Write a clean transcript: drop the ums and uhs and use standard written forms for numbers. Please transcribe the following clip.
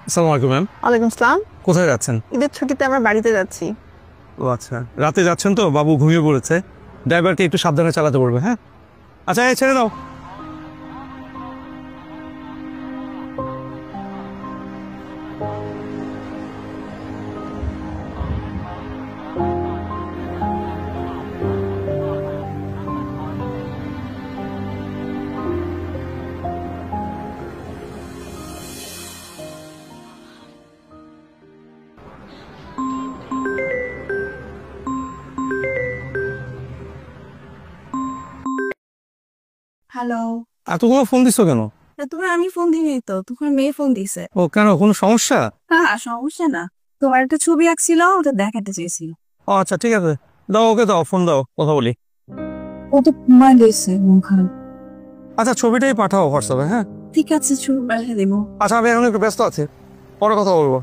আসসালামু আলাইকুম ম্যাম। ওয়ালাইকুম আসসালাম। কোথায় যাচ্ছেন? ঈদের ছুটিতে আমরা বাড়িতে যাচ্ছি। ও আচ্ছা, রাতে যাচ্ছেন তো, বাবু ঘুমিয়ে পড়েছে। ড্রাইভারকে একটু সাবধানে চালাতে বলবে। হ্যাঁ আচ্ছা, এই ছেড়ে দাও। হ্যালো। এতগুলো ফোন দিছো কেন? তোমার আমি ফোন দিইনি তো, তোমার মেয়ে ফোন দিছে। ও কেন, কোনো সমস্যা? হ্যাঁ, সমস্যা না। তোমার একটা ছবি আঁকছিল, ওটা দেখাতে চেয়েছিল। ও আচ্ছা, ঠিক আছে, দাও ওকে, দাও ফোন দাও, কথা বলি। ও তো ঘুমায় গেছে মন খারাপ। আচ্ছা, ছবিটাই পাঠাও হোয়াটসঅ্যাপে। হ্যাঁ ঠিক আছে, ছবি পাঠিয়ে দেবো। আচ্ছা, আমি এখন একটু ব্যস্ত আছি, পরে কথা বলবো।